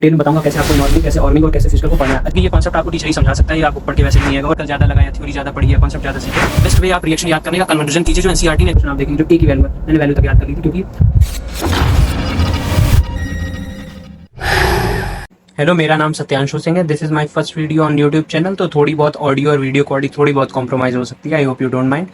Detail में बताऊंगा कैसे आपको नॉर्मली कैसे ऑर्निंग और कैसे फिजिकल को पढ़ना है। अभी ये कॉन्सेप्ट आपको टीचर ही समझा सकता है, आपको पढ़ के वैसे नहीं आएगा। और ज़्यादा लगाया, थ्योरी ज़्यादा पढ़ी है, कॉन्सेप्ट ज़्यादा सीखे। बेस्ट वे आप रिएक्शन याद करने का कन्वर्जन कीजिए, जो एनसीईआरटी ने क्वेश्चन आप देखेंगे जो ए की वैल्यू है, मैंने वैल्यू तक याद कर ली थी क्योंकि हेलो, मेरा नाम सत्यांशु सिंह है। This is my first video on YouTube channel. तो थोड़ी बहुत ऑडियो और वीडियो क्वालिटी थोड़ी बहुत कॉम्प्रोमाइज हो सकती है, I hope you don't mind.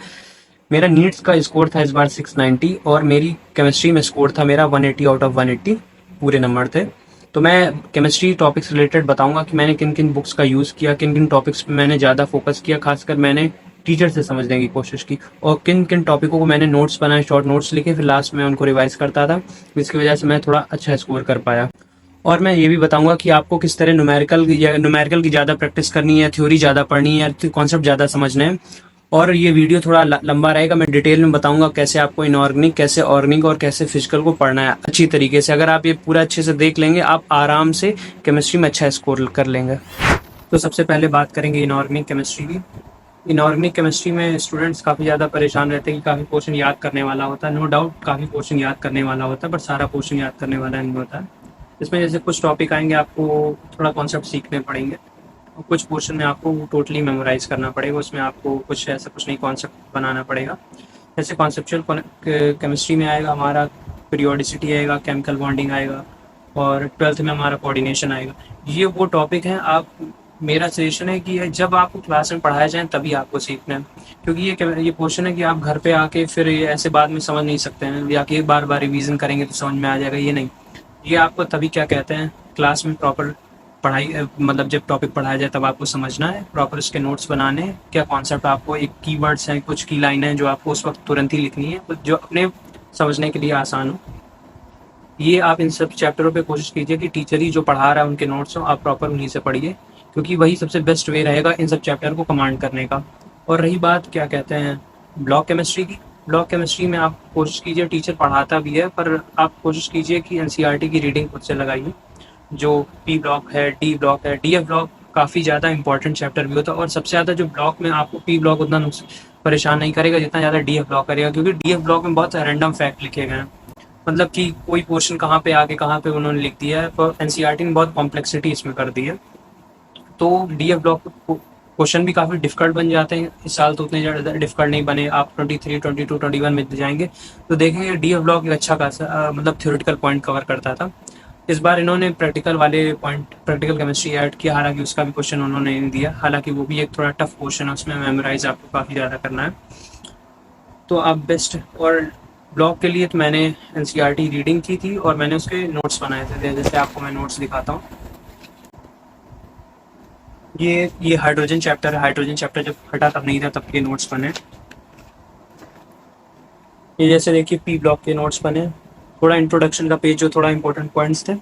मेरा नीट्स का स्कोर था इस बार 690 और मेरी केमिस्ट्री में स्कोर था मेरा 180 आउट ऑफ 180 पूरे नंबर थे। तो मैं केमिस्ट्री टॉपिक्स रिलेटेड बताऊंगा कि मैंने किन किन बुक्स का यूज़ किया, किन किन टॉपिक्स पे मैंने ज़्यादा फोकस किया, खासकर मैंने टीचर से समझने की कोशिश की, और किन किन टॉपिकों को मैंने नोट्स बनाए, शॉर्ट नोट्स लिखे, फिर लास्ट में उनको रिवाइज करता था, जिसकी वजह से मैं थोड़ा अच्छा स्कोर कर पाया। और मैं ये भी बताऊंगा कि आपको किस तरह न्यूमेरिकल की ज़्यादा प्रैक्टिस करनी है, थ्योरी ज़्यादा पढ़नी है, कॉन्सेप्ट ज़्यादा समझने हैं। और ये वीडियो थोड़ा लंबा रहेगा, मैं डिटेल में बताऊंगा कैसे आपको इनऑर्गेनिक, कैसे ऑर्गेनिक और कैसे फिजिकल को पढ़ना है अच्छी तरीके से। अगर आप ये पूरा अच्छे से देख लेंगे, आप आराम से केमिस्ट्री में अच्छा स्कोर कर लेंगे। तो सबसे पहले बात करेंगे इनऑर्गेनिक केमिस्ट्री की। इनऑर्गेनिक केमिस्ट्री में स्टूडेंट्स काफ़ी ज़्यादा परेशान रहते हैं कि काफ़ी पोर्शन याद करने वाला होता है। नो डाउट काफ़ी पोर्शन याद करने वाला होता है, बट सारा पोर्शन याद करने वाला नहीं होता है। इसमें जैसे कुछ टॉपिक आएंगे, आपको थोड़ा कॉन्सेप्ट सीखने पड़ेंगे, और कुछ पोर्शन में आपको टोटली मेमोराइज करना पड़ेगा। उसमें आपको कुछ ऐसा कुछ नहीं कॉन्सेप्ट बनाना पड़ेगा। जैसे कॉन्सेप्चुअल केमिस्ट्री में आएगा हमारा पीरियोडिसिटी आएगा, केमिकल बॉन्डिंग आएगा, और 12th में हमारा कोऑर्डिनेशन आएगा। ये वो टॉपिक हैं, आप मेरा सजेशन है कि जब आपको क्लास में पढ़ाया जाए तभी आपको सीखना है, क्योंकि ये पोर्शन है कि आप घर पे आके फिर ये ऐसे बाद में समझ नहीं सकते हैं, या कि बार बार रिवीजन करेंगे तो समझ में आ जाएगा, ये नहीं। ये आपको तभी क्या कहते हैं, क्लास में प्रॉपर पढ़ाई, मतलब जब टॉपिक पढ़ाया जाए तब आपको समझना है, प्रॉपर उसके नोट्स बनाने हैं, क्या कॉन्सेप्ट आपको, एक कीवर्ड्स हैं, कुछ की लाइन है जो आपको उस वक्त तुरंत ही लिखनी है, जो अपने समझने के लिए आसान हो। ये आप इन सब चैप्टरों पे कोशिश कीजिए कि टीचर ही जो पढ़ा रहा है उनके नोट्स हो, आप प्रॉपर उन्हीं से पढ़िए, क्योंकि वही सबसे बेस्ट वे रहेगा इन सब चैप्टर को कमांड करने का। और रही बात क्या कहते हैं ब्लॉक केमिस्ट्री की, ब्लॉक केमिस्ट्री में आप कोशिश कीजिए, टीचर पढ़ाता भी है, पर आप कोशिश कीजिए कि एनसीईआरटी की रीडिंग खुद से लगाइए। जो पी ब्लॉक है, डी ब्लॉक है, डीएफ ब्लॉक काफ़ी ज़्यादा इंपॉर्टेंट चैप्टर भी होता है, और सबसे ज़्यादा जो ब्लॉक में आपको पी ब्लॉक उतना परेशान नहीं करेगा जितना ज़्यादा डीएफ ब्लॉक करेगा, क्योंकि डीएफ ब्लॉक में बहुत रैंडम फैक्ट लिखे गए हैं, मतलब कि कोई पोर्शन कहाँ पे आगे कहाँ पे उन्होंने लिख दिया है, पर एनसीईआरटी ने बहुत कॉम्प्लेक्सिटी इसमें कर दी है। तो डीएफ ब्लॉक क्वेश्चन भी काफ़ी डिफिकल्ट बन जाते हैं। इस साल तो उतने ज़्यादा डिफिकल्ट नहीं बने, आप 23, 22, 21 में जाएंगे तो देखेंगे डीएफ ब्लॉक एक अच्छा खासा मतलब थ्योरेटिकल पॉइंट कवर करता था। इस बार इन्होंने प्रैक्टिकल वाले पॉइंट, प्रैक्टिकल केमिस्ट्री ऐड किया, हालांकि उसका भी क्वेश्चन उन्होंने नहीं दिया, हालांकि वो भी एक थोड़ा टफ क्वेश्चन है, उसमें मेमोराइज आपको काफ़ी ज़्यादा करना है। तो आप बेस्ट, और ब्लॉग के लिए तो मैंने एनसीईआरटी रीडिंग की थी और मैंने उसके नोट्स बनाए थे, जैसे आपको मैं नोट्स दिखाता हूँ। ये हाइड्रोजन चैप्टर है, हाइड्रोजन चैप्टर जब हटा तब नहीं था, तब के नोट्स बने। ये जैसे देखिए पी ब्लॉक के नोट्स बने, थोड़ा इंट्रोडक्शन का पेज जो थोड़ा इंपॉर्टेंट पॉइंट्स थे,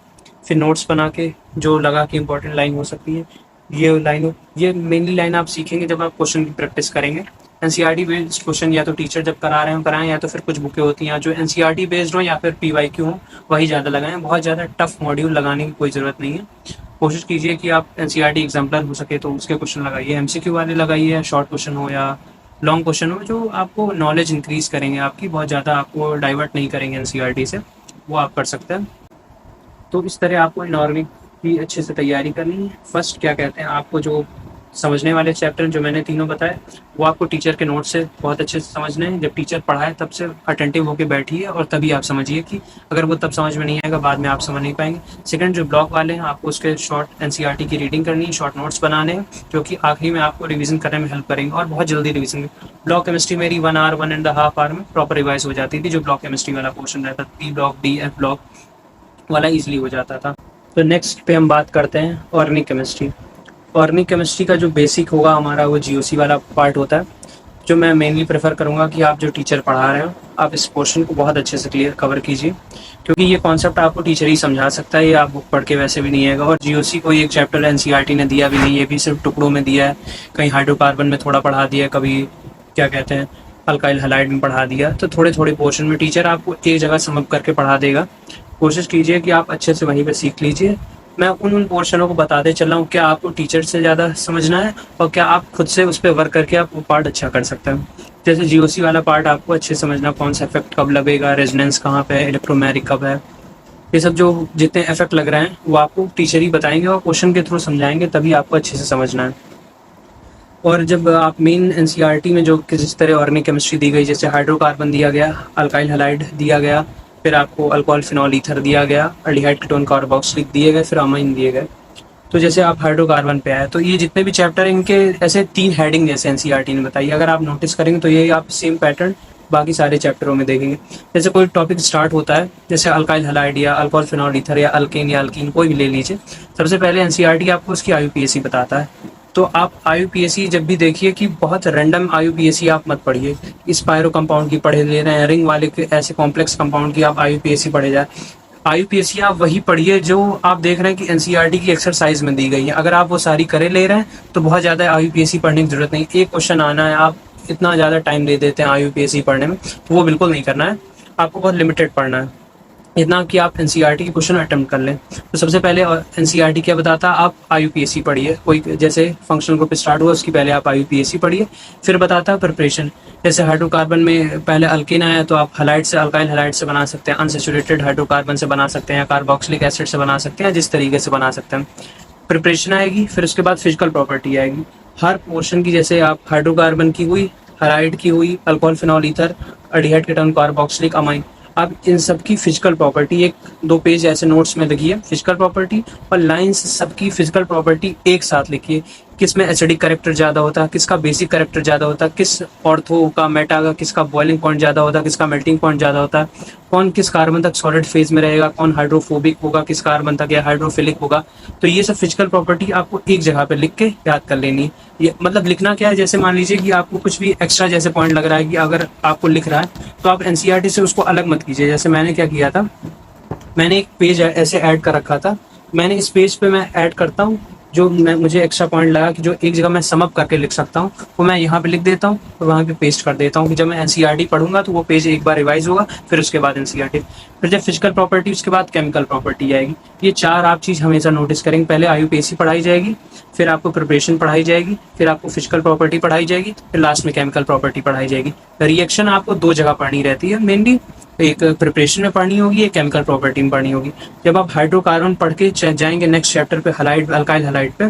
फिर नोट्स बना के जो लगा कि इंपॉर्टेंट लाइन हो सकती है, ये मेनली लाइन आप सीखेंगे जब आप क्वेश्चन की प्रैक्टिस करेंगे। एनसीईआरटी बेस्ड क्वेश्चन या तो टीचर जब करा रहे हो कराएं, या तो फिर कुछ बुकें होती हैं जो एनसीईआरटी बेस्ड हो या फिर पीवाईक्यू हो, वही ज़्यादा लगाएं। बहुत ज़्यादा टफ मॉड्यूल लगाने की कोई ज़रूरत नहीं है। कोशिश कीजिए कि आप एनसीईआरटी एग्जाम्पलर हो सके तो उसके क्वेश्चन लगाइए, एमसीक्यू वाले लगाइए, शॉर्ट क्वेश्चन हो या लॉन्ग क्वेश्चन हो, जो आपको नॉलेज इंक्रीज करेंगे आपकी, बहुत ज़्यादा आपको डाइवर्ट नहीं करेंगे एनसीईआरटी से, वो आप कर सकते हैं। तो इस तरह आपको इनऑर्गेनिक की अच्छे से तैयारी करनी है। फर्स्ट क्या कहते हैं, आपको जो समझने वाले चैप्टर जो मैंने तीनों बताए, वो आपको टीचर के नोट से बहुत अच्छे से समझने हैं। जब टीचर पढ़ाए तब से अटेंटिव होकर बैठिए, और तभी आप समझिए, कि अगर वो तब समझ में नहीं आएगा बाद में आप समझ नहीं पाएंगे। सेकंड, जो ब्लॉक वाले हैं, आपको उसके शॉर्ट एनसीईआरटी की रीडिंग करनी है, शॉर्ट नोट्स बनाने हैं, जो कि आखिरी में आपको रिवीजन करने में हेल्प करेंगे, और बहुत जल्दी रिवीजन। ब्लॉक केमिस्ट्री मेरी 1 आवर 1.5 आवर में प्रॉपर रिवाइज हो जाती थी, जो ब्लॉक केमिस्ट्री वाला पोर्शन रहता था। P block, D F block वाला ईजिली हो जाता था। तो नेक्स्ट पे हम बात करते हैं ऑर्गेनिक केमिस्ट्री। ऑर्गेनिक केमिस्ट्री का जो बेसिक होगा हमारा, वो जीओसी वाला पार्ट होता है, जो मैं मेनली प्रेफर करूँगा कि आप जो टीचर पढ़ा रहे हो, आप इस पोर्शन को बहुत अच्छे से क्लियर कवर कीजिए, क्योंकि ये कॉन्सेप्ट आपको टीचर ही समझा सकता है, ये आप बुक पढ़ के वैसे भी नहीं आएगा। और जीओसी कोई एक चैप्टर एनसीईआरटी ने दिया भी नहीं, ये भी सिर्फ टुकड़ों में दिया है, कहीं हाइड्रोकार्बन में थोड़ा पढ़ा दिया, कभी क्या कहते हैं अल्काइल हैलाइड में पढ़ा दिया। तो थोड़े थोड़े पोर्शन में टीचर आपको एक जगह समअप करके पढ़ा देगा। कोशिश कीजिए कि आप अच्छे से वहीं पे सीख लीजिए। मैं उन पोर्शनों को बताते चल रहा हूँ, क्या आपको टीचर से ज़्यादा समझना है और क्या आप खुद से उस पर वर्क करके आप वो पार्ट अच्छा कर सकते हैं। जैसे जीओसी वाला पार्ट आपको अच्छे समझना, कौन सा इफेक्ट कब लगेगा, रेजोनेंस कहाँ पे है, इलेक्ट्रोमैग्नेटिक कब है, ये सब जो जितने इफेक्ट लग रहे हैं वो आपको टीचर ही बताएंगे और क्वेश्चन के थ्रू समझाएंगे, तभी आपको अच्छे से समझना है। और जब आप मेन एनसीईआरटी में जो किस तरह ऑर्गेनिक केमिस्ट्री दी गई, जैसे हाइड्रोकार्बन दिया गया, अल्काइल हैलाइड दिया गया, फिर आपको अल्कोहल फिनॉल ईथर दिया गया, अल्डिहाइड कीटोन कार्बोक्सिलिक दिए गए, फिर अमाइन दिए गए। तो जैसे आप हाइड्रोकार्बन पे आए, तो ये जितने भी चैप्टर हैं इनके ऐसे 3 हेडिंग जैसे एनसीईआरटी ने बताई, अगर आप नोटिस करेंगे तो ये आप सेम पैटर्न बाकी सारे चैप्टरों में देखेंगे। जैसे कोई टॉपिक स्टार्ट होता है, जैसे अल्काइल हैलाइड या अल्कोहल फिनॉल ईथर या अल्केन या अल्कीन, कोई भी ले लीजिए, सबसे पहले एनसीईआरटी आपको उसकी आईयूपीएसी बताता है। तो आप आईयूपीएसी जब भी देखिए कि बहुत रैंडम आईयूपीएसी आप मत पढ़िए, स्पायरो कंपाउंड की पढ़े ले रहे हैं, रिंग वाले ऐसे कॉम्प्लेक्स कंपाउंड की आप आईयूपीएसी पढ़े जाए। आईयूपीएसी आप वही पढ़िए जो आप देख रहे हैं कि एनसीईआरटी की एक्सरसाइज में दी गई है। अगर आप वो सारी करे ले रहे हैं तो बहुत ज़्यादा आईयूपीएसी पढ़ने की जरूरत नहीं। एक क्वेश्चन आना है, आप इतना ज़्यादा टाइम दे देते हैं आईयूपीएसी पढ़ने में, तो वो बिल्कुल नहीं करना है। आपको बहुत लिमिटेड पढ़ना है, इतना कि आप एनसीईआरटी के क्वेश्चन अटेम्प्ट कर लें। तो सबसे पहले एनसीईआरटी क्या बताता है, आप आईयूपीएसी पढ़िए। कोई जैसे फंक्शनल ग्रुप स्टार्ट हुआ उसकी पहले आप आईयूपीएसी पढ़िए, फिर बताता है प्रिपरेशन। जैसे हाइड्रोकार्बन में पहले अल्केन आया तो आप हैलाइड से, अल्काइल हैलाइड से बना सकते हैं, अनसैचुरेटेड हाइड्रोकार्बन से बना सकते हैं, कार्बोक्सिलिक एसिड से बना सकते हैं, जिस तरीके से बना सकते हैं। प्रिपरेशन आएगी, फिर उसके बाद फिजिकल प्रॉपर्टी आएगी हर पोर्शन की। जैसे आप हाइड्रोकार्बन की हुई, हैलाइड की हुई, alcohol phenol ether, aldehyde ketone carboxylic, amine, अब इन सब की फिजिकल प्रॉपर्टी 1-2 पेज ऐसे नोट्स में लिखिए फिजिकल प्रॉपर्टी, और लाइंस सबकी फिजिकल प्रॉपर्टी एक साथ लिखिए। किस में एसिडिक करेक्टर ज़्यादा होता है, किसका बेसिक करेक्टर ज़्यादा होता है, किस ऑर्थो का, मेटा का, किसका बॉइलिंग पॉइंट ज़्यादा होता है, किसका मेल्टिंग पॉइंट ज़्यादा होता है, कौन किस कार्बन तक सॉलिड फेज में रहेगा, कौन हाइड्रोफोबिक होगा, किस कार्बन तक या हाइड्रोफिलिक होगा। तो ये सब फिजिकल प्रॉपर्टी आपको एक जगह पे लिख के याद कर लेनी। ये मतलब लिखना क्या है, जैसे मान लीजिए कि आपको कुछ भी एक्स्ट्रा जैसे पॉइंट लग रहा है कि अगर आपको लिख रहा है तो आप एनसीईआरटी से उसको अलग मत कीजिए। जैसे मैंने क्या किया था, मैंने एक पेज ऐसे ऐड कर रखा था, मैंने इस पेज पे मैं ऐड करता हूँ जो मुझे एक्स्ट्रा पॉइंट लगा कि जो एक जगह मैं सम अप करके लिख सकता हूँ, वो मैं यहाँ पे लिख देता हूँ और वहाँ पे पेस्ट कर देता हूँ कि जब मैं एनसीईआरटी पढ़ूंगा तो वो पेज एक बार रिवाइज होगा, फिर उसके बाद एनसीईआरटी, फिर जब फिजिकल प्रॉपर्टी, उसके बाद केमिकल प्रॉपर्टी आएगी। ये 4 आप चीज़ हमेशा नोटिस करेंगे। पहले आईयूपीएसी पढ़ाई जाएगी, फिर आपको प्रिपरेशन पढ़ाई जाएगी, फिर आपको फिजिकल प्रॉपर्टी पढ़ाई जाएगी, फिर लास्ट में केमिकल प्रॉपर्टी पढ़ाई जाएगी। रिएक्शन आपको 2 जगह पढ़नी रहती है मेनली, एक प्रिपरेशन में पढ़नी होगी, एक केमिकल प्रॉपर्टी में पढ़नी होगी। जब आप हाइड्रोकार्बन पढ़ के जाएंगे नेक्स्ट चैप्टर पे, हैलाइड, अल्काइल हैलाइड पे,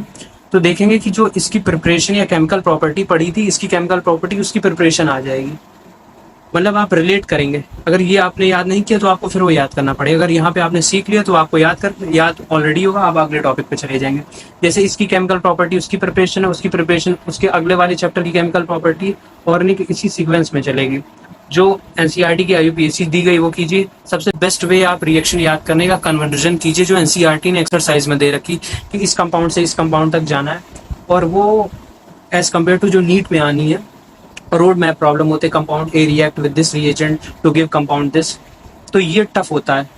तो देखेंगे कि जो इसकी प्रिपरेशन या केमिकल प्रॉपर्टी पढ़ी थी, इसकी केमिकल प्रॉपर्टी उसकी प्रिपरेशन आ जाएगी। मतलब आप रिलेट करेंगे। अगर ये आपने याद नहीं किया तो आपको फिर वो याद करना पड़ेगा। अगर यहाँ पे आपने सीख लिया तो आपको याद ऑलरेडी होगा, आप अगले टॉपिक पे चले जाएंगे। जैसे इसकी केमिकल प्रॉपर्टी उसकी प्रिपरेशन है, उसकी प्रिपरेशन उसके अगले वाले चैप्टर की केमिकल प्रॉपर्टी, और नहीं इसी सीक्वेंस में चलेगी। जो एनसीईआरटी की आईयूपीएसी दी गई वो कीजिए। सबसे बेस्ट वे आप रिएक्शन याद करने का कन्वर्जन कीजिए, जो एनसीईआरटी ने एक्सरसाइज में दे रखी कि इस कंपाउंड से इस कंपाउंड तक जाना है, और वो एज कम्पेयर टू जो नीट में आनी है रोड मैप प्रॉब्लम होते, compound a react with this reagent to give compound this, तो ये टफ होता है।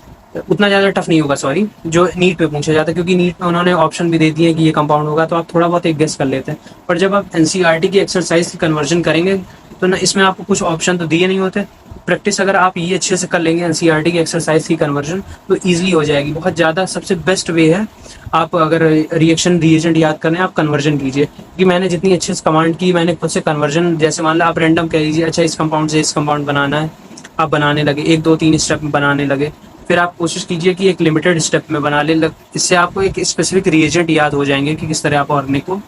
उतना ज़्यादा टफ नहीं होगा, सॉरी, जो नीट पे पूछा जाता है, क्योंकि नीट में उन्होंने ऑप्शन भी दे दिए कि ये कंपाउंड होगा, तो आप थोड़ा बहुत एक गेस कर लेते हैं। पर जब आप एनसीईआरटी की एक्सरसाइज की कन्वर्जन करेंगे तो ना इसमें आपको कुछ ऑप्शन तो दिए नहीं होते। प्रैक्टिस अगर आप ये अच्छे से कर लेंगे एनसीईआरटी की एक्सरसाइज की कन्वर्जन, तो ईजिली हो जाएगी। बहुत ज़्यादा सबसे बेस्ट वे है, आप अगर रिएक्शन रिएजेंट याद करने आप कन्वर्जन कीजिए। क्योंकि मैंने जितनी अच्छे से कमांड की, मैंने खुद से कन्वर्जन, जैसे मान लो आप रैंडम कह लीजिए, अच्छा इस कंपाउंड से इस कंपाउंड बनाना है, आप बनाने लगे, 1-2-3 स्टेप में बनाने लगे, फिर आप कोशिश कीजिए कि एक लिमिटेड स्टेप में बना ले। इससे आपको एक स्पेसिफिक रिएजेंट याद हो जाएंगे कि किस तरह आप ऑर्गेनिक को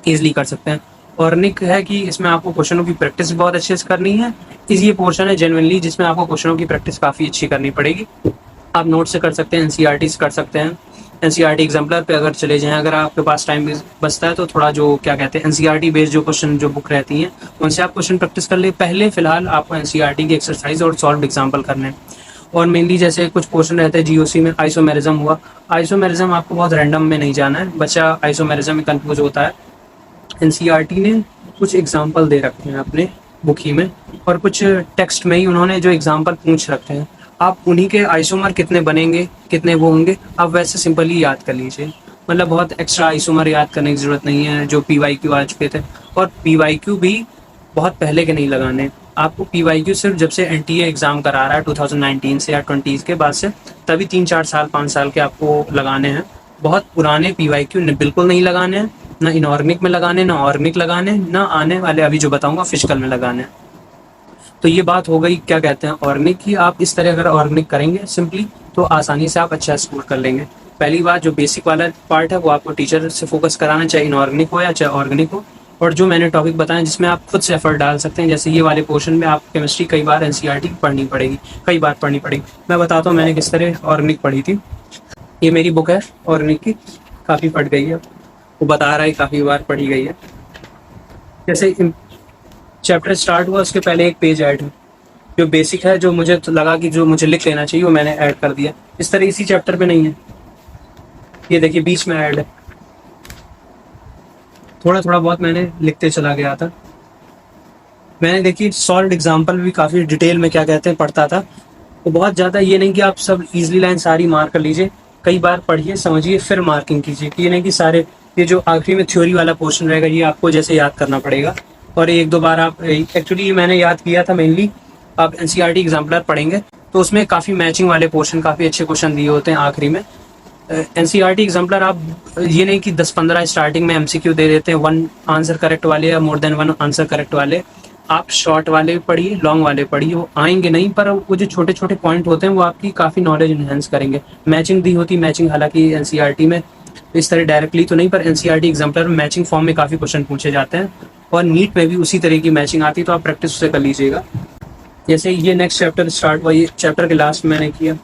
ईजिली कर सकते हैं। ऑर्गेनिक है कि इसमें आपको क्वेश्चनों की प्रैक्टिस बहुत अच्छे से करनी है। ये पोर्शन है जेन्युइनली जिसमें आपको क्वेश्चनों की प्रैक्टिस काफ़ी अच्छी करनी पड़ेगी। आप नोट से कर सकते हैं, एनसीईआरटी से कर सकते हैं। एनसीईआरटी एग्जाम्पलर पे अगर चले जाएं, अगर आपके पास टाइम बचता है तो थोड़ा जो क्या कहते हैं एनसीईआरटी बेस्ड जो क्वेश्चन जो बुक रहती हैं उनसे आप क्वेश्चन प्रैक्टिस कर ले। पहले फिलहाल आपको एनसीईआरटी की एक्सरसाइज और सॉल्व एग्जाम्पल करने हैं। और मेनली जैसे कुछ पोर्शन रहते हैं जीओसी में, आइसोमेरिज्म हुआ, आइसोमेरिज्म आपको बहुत रैंडम में नहीं जाना है, बच्चा आइसोमेरिज्म में कंफ्यूज होता है। एनसीईआरटी ने कुछ एग्जाम्पल दे रखे हैं अपने बुक ही में, और कुछ टेक्स्ट में ही उन्होंने जो एग्जाम्पल पूछ रखे हैं, आप उन्हीं के आइसोमर कितने बनेंगे, कितने वो होंगे, आप वैसे सिंपली याद कर लीजिए। मतलब बहुत एक्स्ट्रा आइसोमर याद करने की ज़रूरत नहीं है जो PYQ आ चुके थे। और PYQ भी बहुत पहले के नहीं लगाने, आपको PYQ सिर्फ जब से NTA एग्ज़ाम करा रहा है 2019 से या 20 के बाद से, तभी 3-4 साल 5 साल के आपको लगाने हैं। बहुत पुराने PYQ बिल्कुल नहीं लगाने हैं, ना इनऑर्गेनिक में लगाने, ना ऑर्गेनिक लगाने, ना आने वाले अभी जो बताऊंगा फिजिकल में लगाने। तो ये बात हो गई क्या कहते हैं ऑर्गेनिक की। आप इस तरह अगर ऑर्गेनिक करेंगे सिंपली तो आसानी से आप अच्छा स्कोर कर लेंगे। पहली बात, जो बेसिक वाला पार्ट है वो आपको टीचर से फोकस कराना, चाहे इनऑर्गेनिक हो या चाहे ऑर्गेनिक हो। और जो मैंने टॉपिक बताया जिसमें आप खुद से एफर्ट डाल सकते हैं, जैसे ये वाले पोर्शन में आप केमिस्ट्री कई बार एनसीईआरटी पढ़नी पड़ेगी, कई बार पढ़नी पड़ेगी। मैं बताता हूँ मैंने किस तरह ऑर्गेनिक पढ़ी थी। ये मेरी बुक है ऑर्गेनिक की, काफ़ी पढ़ गई है, वो बता रहा है काफ़ी बार पढ़ी गई है। जैसे चैप्टर स्टार्ट हुआ उसके पहले एक पेज ऐड है, जो बेसिक है, जो मुझे तो लगा कि जो मुझे लिख लेना चाहिए वो मैंने ऐड कर दिया। इस तरह इसी चैप्टर पे नहीं है, ये देखिए बीच में ऐड है, थोड़ा थोड़ा बहुत मैंने लिखते चला गया था। मैंने देखिए सॉल्व एग्जाम्पल भी काफ़ी डिटेल में क्या कहते हैं पढ़ता था, तो बहुत ज़्यादा ये नहीं कि आप सब इजली लाइन सारी मार्क कर लीजिए, कई बार पढ़िए समझिए फिर मार्किंग कीजिए। कि ये नहीं कि सारे, ये जो आखिरी में थ्योरी वाला पोर्शन रहेगा ये आपको जैसे याद करना पड़ेगा, और एक दो बार आप, एक्चुअली मैंने याद किया था मेनली, आप एनसीईआरटी एग्जाम्पलर पढ़ेंगे तो उसमें काफ़ी मैचिंग वाले पोर्शन, काफ़ी अच्छे क्वेश्चन दिए होते हैं आखिरी में। एनसीईआरटी एग्जाम्पलर आप ये नहीं कि 10-15 स्टार्टिंग में एमसीक्यू दे देते हैं, 1 आंसर करेक्ट वाले या मोर देन 1 आंसर करेक्ट वाले। आप शॉर्ट वाले पढ़िए, लॉन्ग वाले पढ़िए, वो आएंगे नहीं, पर वो जो छोटे छोटे पॉइंट होते हैं वो आपकी काफ़ी नॉलेज इन्हेंस करेंगे। मैचिंग दी होती, मैचिंग हालांकि एनसीईआरटी में इस तरह डायरेक्टली तो नहीं, पर एनसीईआरटी एग्जाम्पलर में मैचिंग फॉर्म में काफ़ी क्वेश्चन पूछे जाते हैं, और नीट में भी उसी तरह की मैचिंग आती है, तो आप प्रैक्टिस उससे कर लीजिएगा। जैसे ये नेक्स्ट चैप्टर स्टार्ट हुआ, ये चैप्टर के लास्ट में मैंने किया,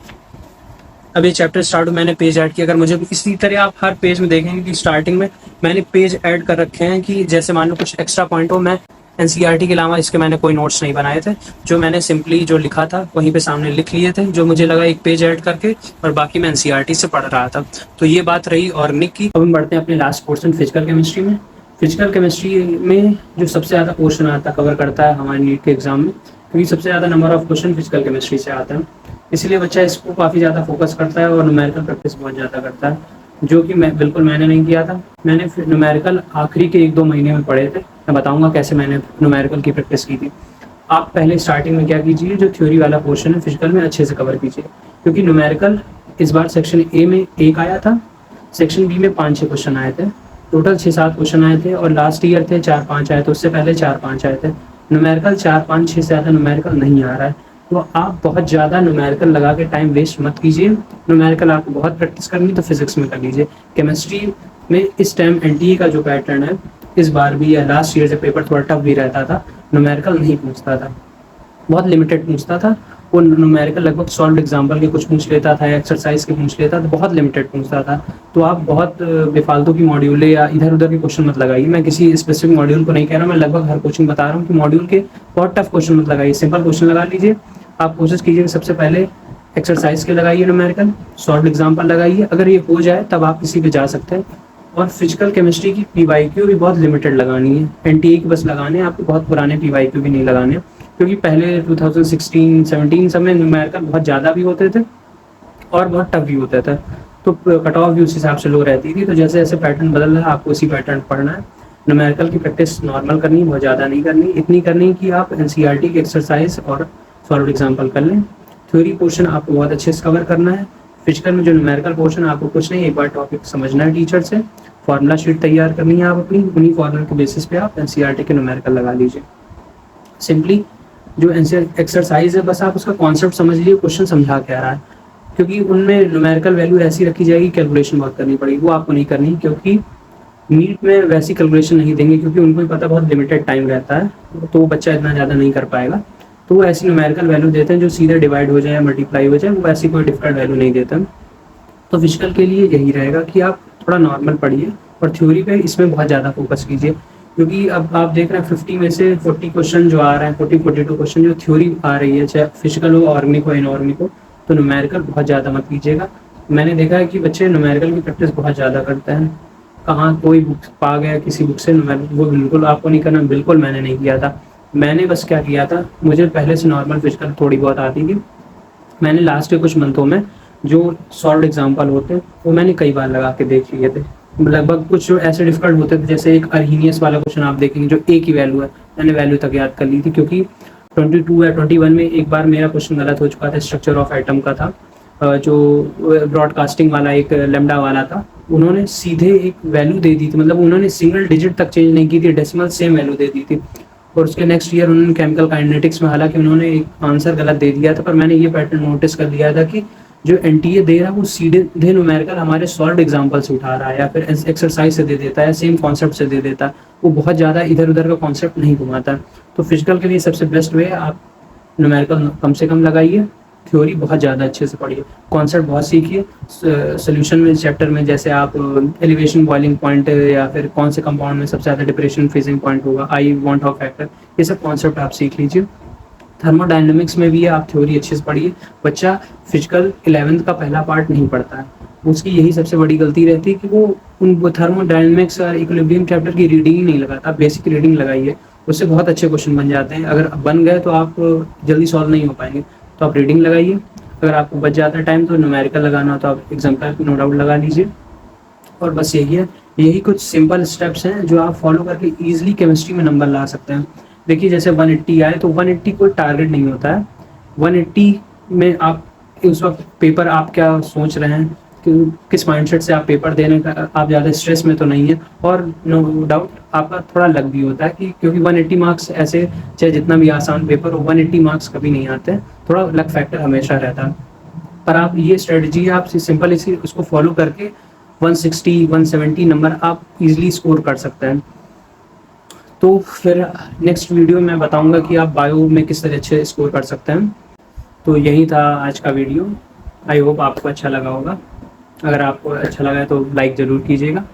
अब ये चैप्टर स्टार्ट हुआ, मैंने पेज ऐड किया। अगर मुझे इसी तरह आप हर पेज में देखेंगे कि स्टार्टिंग में मैंने पेज ऐड कर रखे हैं, कि जैसे मान लो कुछ एक्स्ट्रा पॉइंट हो, मैं एनसीईआरटी के अलावा इसके मैंने कोई नोट्स नहीं बनाए थे, जो मैंने सिंपली जो लिखा था वहीं पे सामने लिख लिए थे, जो मुझे लगा एक पेज ऐड करके, और बाकी मैं एनसीईआरटी से पढ़ रहा था। तो ये बात रही ऑर्गेनिक की। अब हम बढ़ते हैं अपने लास्ट पोर्शन फिजिकल केमिस्ट्री में। फिजिकल केमिस्ट्री में जो सबसे ज़्यादा पोर्शन आता कवर करता है हमारे नीट के एग्जाम में, क्योंकि सबसे ज़्यादा number of question physical chemistry से आता है, इसलिए बच्चा इसको काफ़ी ज़्यादा फोकस करता है और न्यूमेरिकल प्रैक्टिस बहुत ज़्यादा करता है, जो कि मैंने नहीं किया था। मैंने न्यूमेरिकल आखिरी के 1-2 महीने में पढ़े थे। मैं बताऊंगा कैसे मैंने न्यूमेरिकल की प्रैक्टिस की थी। आप पहले स्टार्टिंग में क्या कीजिए, जो थ्योरी वाला पोर्शन है फिजिकल में अच्छे से कवर कीजिए, क्योंकि न्यूमेरिकल इस बार सेक्शन ए में 1 आया था, सेक्शन बी में 5-6 क्वेश्चन आए थे, टोटल 6-7 क्वेश्चन आए थे, और लास्ट ईयर थे 4-5 आए थे, उससे पहले 4-5 आए थे। न्यूमेरिकल 4-5-6 से ज़्यादा न्यूमेरिकल नहीं आ रहा है, तो आप बहुत ज़्यादा न्यूमेरिकल लगा के टाइम वेस्ट मत कीजिए। न्यूमेरिकल आपको बहुत प्रैक्टिस करनी तो फिजिक्स में कर लीजिए। केमिस्ट्री में इस टाइम एनटीए का जो पैटर्न है, इस बार भी या लास्ट ईयर से पेपर थोड़ा टफ भी रहता था, न्यूमेरिकल नहीं पूछता था, बहुत लिमिटेड पूछता था। वो न्यूमेरिकल लगभग सॉल्व एग्जाम्पल के कुछ पूछ लेता था, एक्सरसाइज के पूछ लेता था, बहुत लिमिटेड पूछता था। तो आप बहुत बेफालतू की मॉड्यूल या इधर उधर के क्वेश्चन मत लगाइए। मैं किसी स्पेसिफिक मॉड्यूल को नहीं कह रहा, मैं लगभग हर कोचिंग बता रहा हूँ कि मॉड्यूल के बहुत टफ क्वेश्चन मत लगाइए, सिंपल क्वेश्चन लगा लीजिए। आप कोशिश कीजिए कि सबसे पहले एक्सरसाइज के लगाइए, न्यूमेरिकल सॉल्व एग्जाम्पल लगाइए, अगर ये हो जाए तब आप किसी पे जा सकते हैं। और फिजिकल केमिस्ट्री की पीवाईक्यू भी बहुत लिमिटेड लगानी है, एनटीए की बस लगाने हैं आपको, बहुत पुराने पीवाईक्यू भी नहीं लगाने, क्योंकि पहले 2016-17 सब में न्यूमेरिकल बहुत ज़्यादा भी होते थे और बहुत टफ भी होता था, तो कट ऑफ भी उस हिसाब से लो रहती थी। तो जैसे जैसे पैटर्न बदल रहा है आपको उसी पैटर्न पढ़ना है। न्यूमेरिकल की प्रैक्टिस नॉर्मल करनी, बहुत ज़्यादा नहीं करनी, इतनी करनी कि आप एनसीईआरटी की एक्सरसाइज और सॉल्व एग्जाम्पल कर लें। थ्योरी पोर्शन आपको बहुत अच्छे से कवर करना है। फिजिकल में जो न्यूमेरिकल पोर्शन आपको कुछ नहीं, एक बार टॉपिक समझना है टीचर से, फार्मूला शीट तैयार करनी है आप अपनी, उन्हीं फार्मूला के बेसिस पे आप एनसीईआरटी के न्यूमेरिकल लगा लीजिए। सिंपली जो एक्सरसाइज है बस आप उसका कॉन्सेप्ट समझ लीजिए, क्वेश्चन समझा क्या रहा है, क्योंकि उनमें न्यूमेरिकल वैल्यू ऐसी रखी जाएगी, कैलकुलेशन बहुत करनी पड़ेगी, वो आपको नहीं करनी, क्योंकि नीट में वैसी कैलकुलेशन नहीं देंगे, क्योंकि उनको भी पता बहुत लिमिटेड टाइम रहता है, तो बच्चा इतना ज़्यादा नहीं कर पाएगा। तो वो ऐसी न्यूमेरिकल वैल्यू देते हैं जो सीधे डिवाइड हो जाए, मल्टीप्लाई हो जाए, वो ऐसी कोई डिफरेंट वैल्यू नहीं देते हैं। तो फिजिकल के लिए यही रहेगा कि आप थोड़ा नॉर्मल पढ़िए और थ्योरी पे इसमें बहुत ज़्यादा फोकस कीजिए, क्योंकि अब आप देख रहे हैं 50 में से 40 क्वेश्चन जो आ रहे हैं, 40-42 क्वेश्चन जो थ्योरी आ रही है, चाहे फिजिकल हो, ऑर्गेनिक हो, इनऑर्गेनिक हो, तो न्यूमेरिकल बहुत ज़्यादा मत कीजिएगा। मैंने देखा है कि बच्चे न्यूमेरिकल की प्रैक्टिस बहुत ज़्यादा करते हैं, कहाँ कोई बुक पा गया किसी बुक से न्यूमेरिकल, वो बिल्कुल आपको नहीं करना, बिल्कुल मैंने नहीं किया था। मैंने बस क्या किया था, मुझे पहले से नॉर्मल फिजिकल थोड़ी बहुत आती थी, मैंने लास्ट के कुछ मंथों में जो सॉल्व एग्जाम्पल होते हैं वो मैंने कई बार लगा के देख लिए थे। लगभग कुछ जो ऐसे डिफिकल्ट होते थे, जैसे एक अर्हीनियस वाला क्वेश्चन आप देखेंगे जो ए की वैल्यू है, मैंने वैल्यू तक याद कर ली थी, क्योंकि 22 या 21 में एक बार मेरा क्वेश्चन गलत हो चुका था, स्ट्रक्चर ऑफ एटम का था, जो ब्रॉडकास्टिंग वाला एक लेमडा वाला था, उन्होंने सीधे एक वैल्यू दे दी थी, मतलब उन्होंने सिंगल डिजिट तक चेंज नहीं की थी, डेसिमल सेम वैल्यू दे दी थी। और उसके नेक्स्ट ईयर उन्होंने केमिकल काइनेटिक्स में हालांकि उन्होंने एक आंसर गलत दे दिया था, पर मैंने ये पैटर्न नोटिस कर लिया था कि जो एनटीए दे रहा है वो सीधे न्यूमेरिकल हमारे सॉल्व्ड एग्जाम्पल से उठा रहा है या फिर एक्सरसाइज से दे देता है, सेम कॉन्सेप्ट से दे देता है, वो बहुत ज़्यादा इधर उधर का कॉन्सेप्ट नहीं घुमाता। तो फिजिकल के लिए सबसे बेस्ट वे है आप न्यूमेरिकल कम से कम लगाइए, थ्योरी बहुत ज़्यादा अच्छे से पढ़िए, कॉन्सेप्ट बहुत सीखिए। सोल्यूशन में चैप्टर में जैसे आप एलिवेशन बॉइलिंग पॉइंट या फिर कौन से कंपाउंड में सबसे ज़्यादा डिप्रेशन फ्रीजिंग पॉइंट होगा, आई वांट ऑफ फैक्टर, ये सब कॉन्सेप्ट आप सीख लीजिए। थर्मोडायनेमिक्स में भी आप थ्योरी अच्छे से पढ़िए। बच्चा फिजिकल 11th का पहला पार्ट नहीं पढ़ता है, उसकी यही सबसे बड़ी गलती रहती है कि वो थर्मोडायनेमिक्स और इक्विलिब्रियम चैप्टर की रीडिंग ही नहीं लगाता। बेसिक रीडिंग लगाइए, उससे बहुत अच्छे क्वेश्चन बन जाते हैं। अगर बन गए तो आप जल्दी सॉल्व नहीं हो पाएंगे, तो आप रीडिंग लगाइए। अगर आपको बच जाता है टाइम तो न्यूमेरिकल लगाना हो तो आप एग्जाम्पल नो डाउट लगा लीजिए। और बस यही है, यही कुछ सिंपल स्टेप्स हैं जो आप फॉलो करके ईजिली केमिस्ट्री में नंबर ला सकते हैं। देखिए जैसे 180 आए तो 180 कोई टारगेट नहीं होता है। 180 में आप उस वक्त पेपर आप क्या सोच रहे हैं कि किस माइंडसेट से आप पेपर देने का, आप ज़्यादा स्ट्रेस में तो नहीं है। और नो डाउट आपका थोड़ा लक भी होता है कि क्योंकि 180 मार्क्स ऐसे, चाहे जितना भी आसान पेपर हो 180 मार्क्स कभी नहीं आते, थोड़ा लक फैक्टर हमेशा रहता है। पर आप ये स्ट्रेटजी आप सिंपल इसी उसको फॉलो करके 160 170 नंबर आप इजीली स्कोर कर सकते हैं। तो फिर नेक्स्ट वीडियो में बताऊंगा कि आप बायो में किस तरह अच्छे स्कोर कर सकते हैं। तो यही था आज का वीडियो, आई होप आपको अच्छा लगा होगा। अगर आपको अच्छा लगा है तो लाइक ज़रूर कीजिएगा।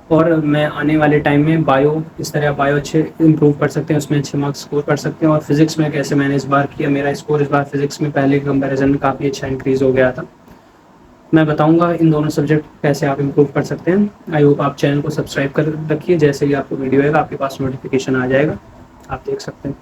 और मैं आने वाले टाइम में बायो, किस तरह बायो अच्छे इंप्रूव कर सकते हैं, उसमें अच्छे मार्क्स स्कोर कर सकते हैं। और फिजिक्स में कैसे मैंने इस बार किया, मेरा स्कोर इस बार फिजिक्स में पहले के कंपैरिजन में काफ़ी अच्छा इंक्रीज़ हो गया था। मैं बताऊंगा इन दोनों सब्जेक्ट कैसे आप इम्प्रूव कर सकते हैं। आई होप आप चैनल को सब्सक्राइब कर रखिए, जैसे ही आपको वीडियो आएगा आपके पास नोटिफिकेशन आ जाएगा, आप देख सकते हैं।